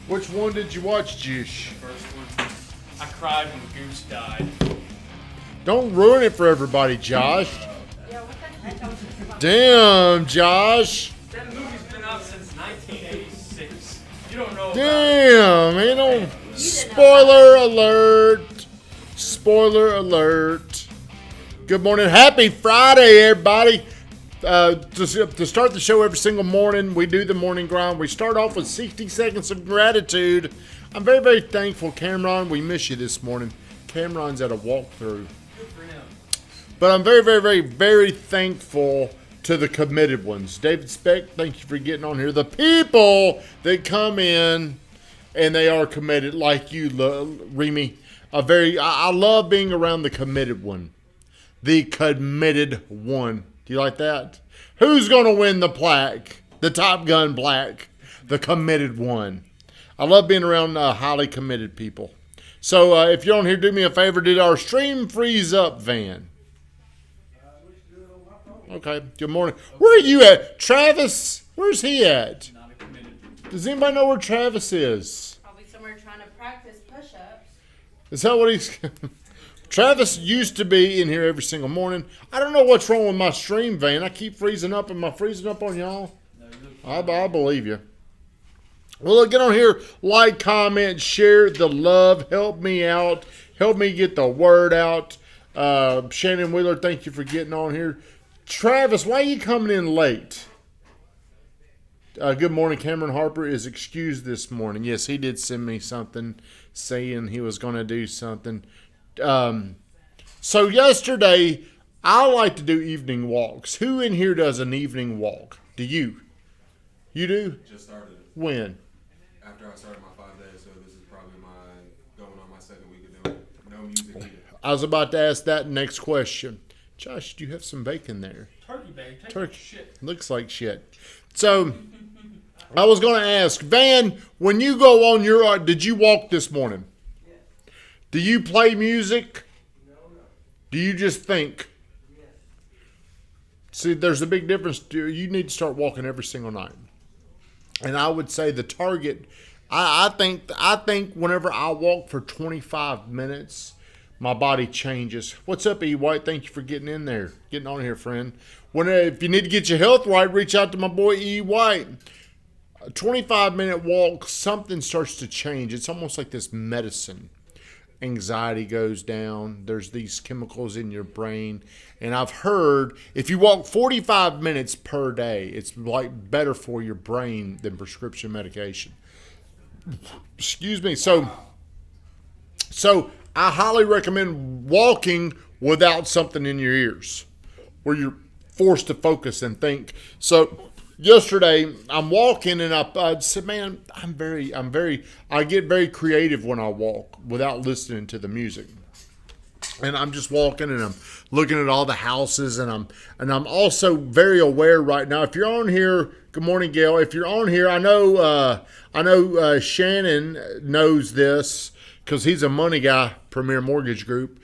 Which one did you watch, Jish? First one. I cried when Goose died. Don't ruin it for everybody, Josh. Yeah, what the heck? I was just about Damn, Josh. That movie's been out since 1986. You don't know about Damn, man. Spoiler alert. Spoiler alert. Good morning. Happy Friday, everybody. To start the show every single morning, we do the morning grind. We start off with 60 seconds of gratitude. I'm very, very thankful. Cameron, we miss you this morning. Cameron's at a walkthrough. Good for him. But I'm very, very, very, very thankful to the committed ones. David Speck, thank you for getting on here. The people that come in and they are committed, like you, Remy. I love being around the committed one. The committed one. Do you like that? Who's going to win the plaque? The Top Gun plaque. The committed one. I love being around highly committed people. So if you're on here, do me a favor. Did our stream freeze up, Van? Okay. Good morning. Where are you at? Travis? Where's he at? Not a committed. Does anybody know where Travis is? probably somewhere trying to practice push-ups. Is that what he's... Travis used to be in here every single morning. I don't know what's wrong with my stream, Van. I keep freezing up. Am I freezing up on y'all? No, you look I believe you. Well, look, get on here, like, comment, share the love. Help me out. Help me get the word out. Shannon Wheeler, thank you for getting on here. Travis, why are you coming in late? Good morning. Cameron Harper is excused this morning. Yes, he did send me something saying he was going to do something. So yesterday, I like to do evening walks. Who in here does an evening walk? Do you? You do? Just started it. When? After I started my 5 days, so this is probably going on my second week of doing it. No music either. I was about to ask that next question. Josh, do you have some bacon there? turkey bag. Take Turkey. Shit. Looks like shit. So, I was going to ask, Van, when you go on your, did you walk this morning? Yes. Do you play music? No. Do you just think? Yes. See, there's a big difference. You need to start walking every single night. And I would say the target, I think whenever I walk for 25 minutes, my body changes. What's up, E. White? Thank you for getting in there. Getting on here, friend. If you need to get your health right, reach out to my boy E. White. A 25-minute walk, something starts to change. It's almost like this medicine. Anxiety goes down. There's these chemicals in your brain. And I've heard if you walk 45 minutes per day, it's like better for your brain than prescription medication. Excuse me. So I highly recommend walking without something in your ears where you're forced to focus and think. So yesterday I'm walking and I said, man, I get very creative when I walk without listening to the music. And I'm just walking and I'm looking at all the houses and I'm also very aware right now. If you're on here, good morning, Gail. If you're on here, I know Shannon knows this because he's a money guy, Premier Mortgage Group.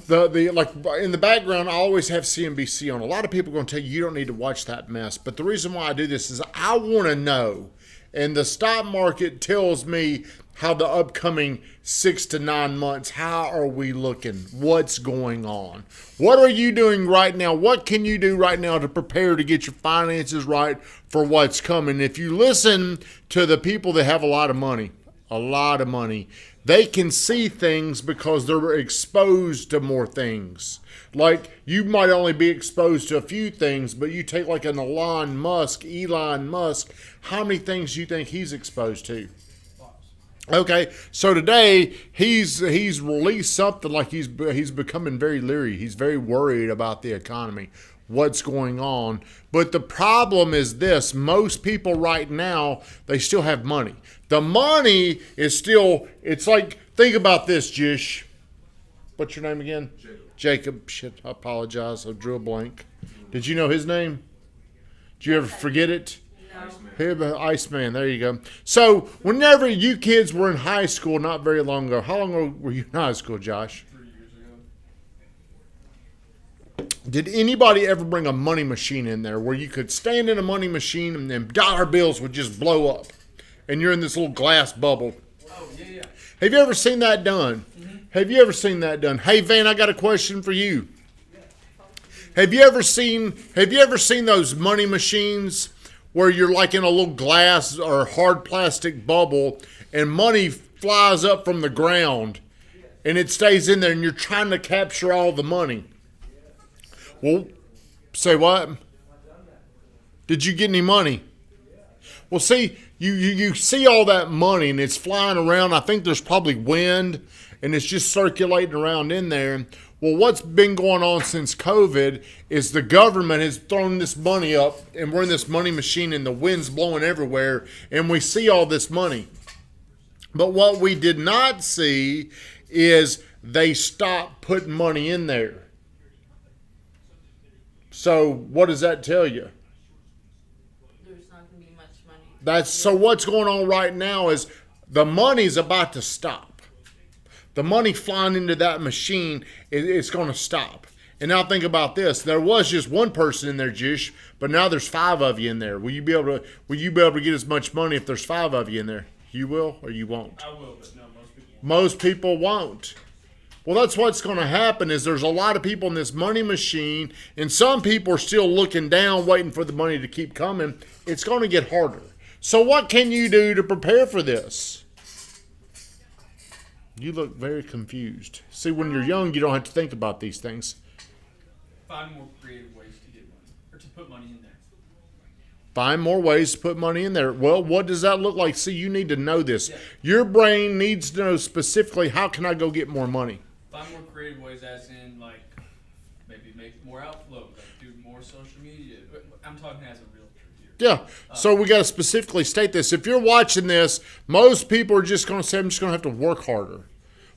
Like in the background, I always have CNBC on. A lot of people are going to tell you don't need to watch that mess. But the reason why I do this is I want to know. And the stock market tells me how the upcoming 6 to 9 months, how are we looking? What's going on? What are you doing right now? What can you do right now to prepare to get your finances right for what's coming? If you listen to the people that have a lot of money, they can see things because they're exposed to more things. Like you might only be exposed to a few things, but you take like an Elon Musk, how many things do you think he's exposed to? Okay, so today he's released something like he's becoming very leery. He's very worried about the economy, what's going on. But the problem is this: most people right now, they still have money. The money is still. It's like, think about this, Jish. What's your name again? Jacob. Shit, I apologize. I drew a blank. Did you know his name? Did you ever forget it? Iceman, there you go. So, whenever you kids were in high school, not very long ago, how long ago were you in high school, Josh? 3 years ago. Did anybody ever bring a money machine in there where you could stand in a money machine and then dollar bills would just blow up? and you're in this little glass bubble. Oh, yeah. Have you ever seen that done? Mm-hmm. Have you ever seen that done? Hey, Van, I got a question for you. Have you ever seen those money machines where you're like in a little glass or hard plastic bubble and money flies up from the ground and it stays in there and you're trying to capture all the money? Well, say what? Did you get any money? Well, see, you see all that money and it's flying around. I think there's probably wind and it's just circulating around in there. Well, what's been going on since COVID is the government has thrown this money up and we're in this money machine and the wind's blowing everywhere and we see all this money. But what we did not see is they stopped putting money in there. So what does that tell you? There's not going to be much money. So what's going on right now is the money's about to stop. The money flying into that machine, it's going to stop. And now think about this. There was just one person in there, Jish, but now there's 5 of you in there. Will you be able to get as much money if there's 5 of you in there? You will or you won't? I will, but no, most people won't. Most people won't. Well, that's what's going to happen is there's a lot of people in this money machine, and some people are still looking down, waiting for the money to keep coming. It's going to get harder. So what can you do to prepare for this? You look very confused. See, when you're young, you don't have to think about these things. Find more creative ways to get money, or to put money in there. Find more ways to put money in there. Well, what does that look like? See, you need to know this. Yeah. Your brain needs to know specifically, how can I go get more money? Find more creative ways, as in, like, maybe make more outflow, like do more social media. I'm talking as a realtor here. Yeah. So we got to specifically state this. If you're watching this, most people are just going to say, I'm just going to have to work harder.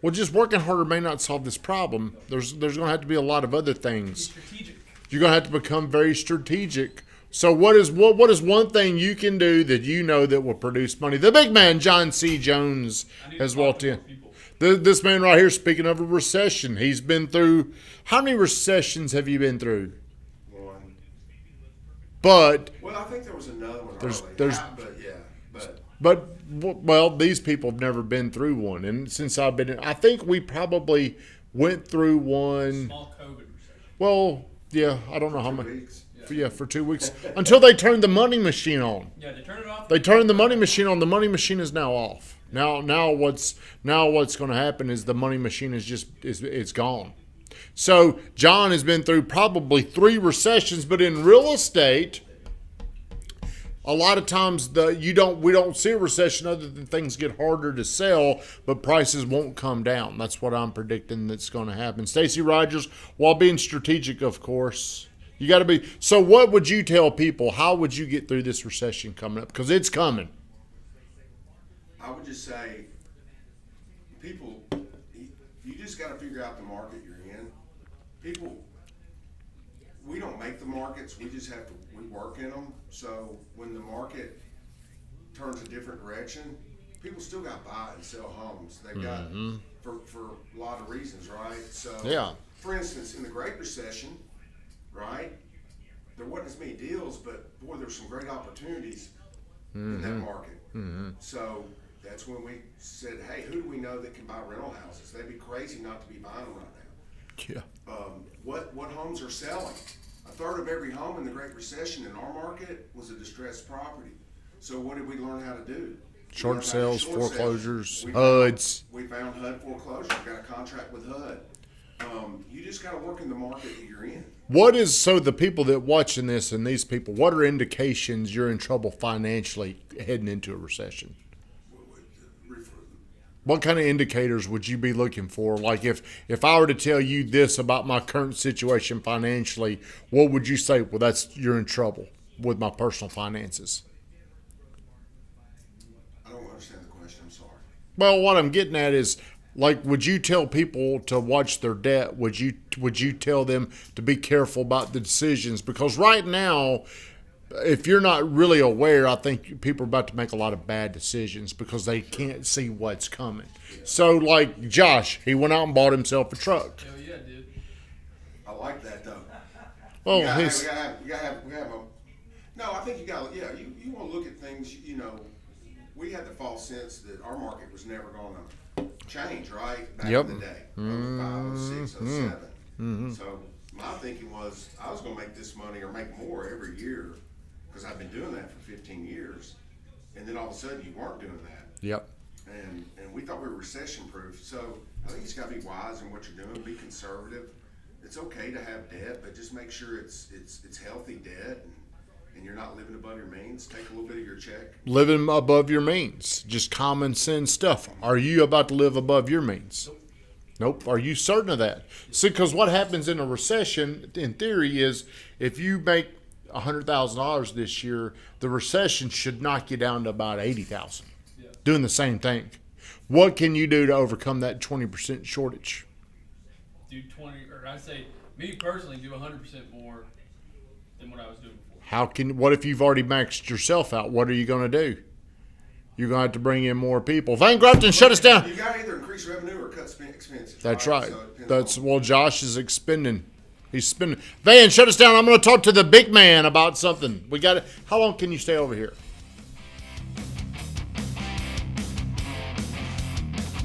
Well, just working harder may not solve this problem. There's going to have to be a lot of other Be things. strategic. You're going to have to become very strategic. So what is one thing you can do that you know that will produce money? The big man, John C. Jones, has walked in. This man right here, speaking of a recession, he's been through, how many recessions have you been through? One. But Well, I think there was another one There's- early. there's- But these people have never been through one. And since I've been in, I think we probably went through one. Small COVID recession. Well, yeah, I don't know how 2 much. weeks. Yeah, for 2 weeks. Until they turned the money machine on. Yeah, they turned it off. They turned the money machine on. The money machine is now off. Now what's going to happen is the money machine is gone. So John has been through probably 3 recessions, but in real estate, a lot of times we don't see a recession other than things get harder to sell, but prices won't come down. That's what I'm predicting that's going to happen. Stacey Rogers, while being strategic, of course, you got to be. So what would you tell people? How would you get through this recession coming up? Because it's coming. I would just say, people, you just got to figure out the market you're in. People, we don't make the markets, we work in them. So when the market turns a different direction, people still got to buy and sell homes. They've got, for a lot of reasons, right? So, Yeah. for instance, in the Great Recession, right, there wasn't as many deals, but boy, there were some great opportunities in that market. So that's when we said, hey, who do we know that can buy rental houses? They'd be crazy not to be buying them right now. Yeah. What homes are selling? A third of every home in the Great Recession in our market was a distressed property. So what did we learn how to do? Short We learned how to sales, short sales. foreclosures, We HUDs. We found HUD foreclosure. We got a contract with HUD. You just got to work in the market that you're in. So the people that watching this and these people, what are indications you're in trouble financially heading into a recession? What kind of indicators would you be looking for? Like if I were to tell you this about my current situation financially, what would you say? Well, you're in trouble with my personal finances. I don't understand the question. I'm sorry. Well, what I'm getting at is, like, would you tell people to watch their debt? Would you tell them to be careful about the decisions? Because right now, if you're not really aware, I think people are about to make a lot of bad decisions because they can't see what's coming. So, like Josh, he went out and bought himself a truck. Hell yeah, dude. I like that though. Well, We gotta have a. No, I think you got. Yeah, you want to look at things. You know, we had the false sense that our market was never gonna change, right? Back Yep. in the day, 05, 06, 07. So my thinking was I was gonna make this money or make more every year because I've been doing that for 15 years. And then all of a sudden you weren't doing that. Yep. And we thought we were recession proof. So I think you just gotta be wise in what you're doing, be conservative. It's okay to have debt, but just make sure it's healthy debt and you're not living above your means. Take a little bit of your check. Living above your means. Just common sense stuff. Are you about to live above your means? Nope. Are you certain of that? See, because what happens in a recession, in theory, is if you make $100,000 this year, the recession should knock you down to about 80,000. Yeah. Doing the same thing. What can you do to overcome that 20% shortage? Do 20, or I say, me personally, do 100% more than what I was doing before. What if you've already maxed yourself out? What are you going to do? You're going to have to bring in more people. Van Grafton, shut us down. You got to either increase revenue or cut expenses. That's right. So it depends on- Well, Josh is expending. He's spending. Van, shut us down. I'm going to talk to the big man about something. We got it. How long can you stay over here?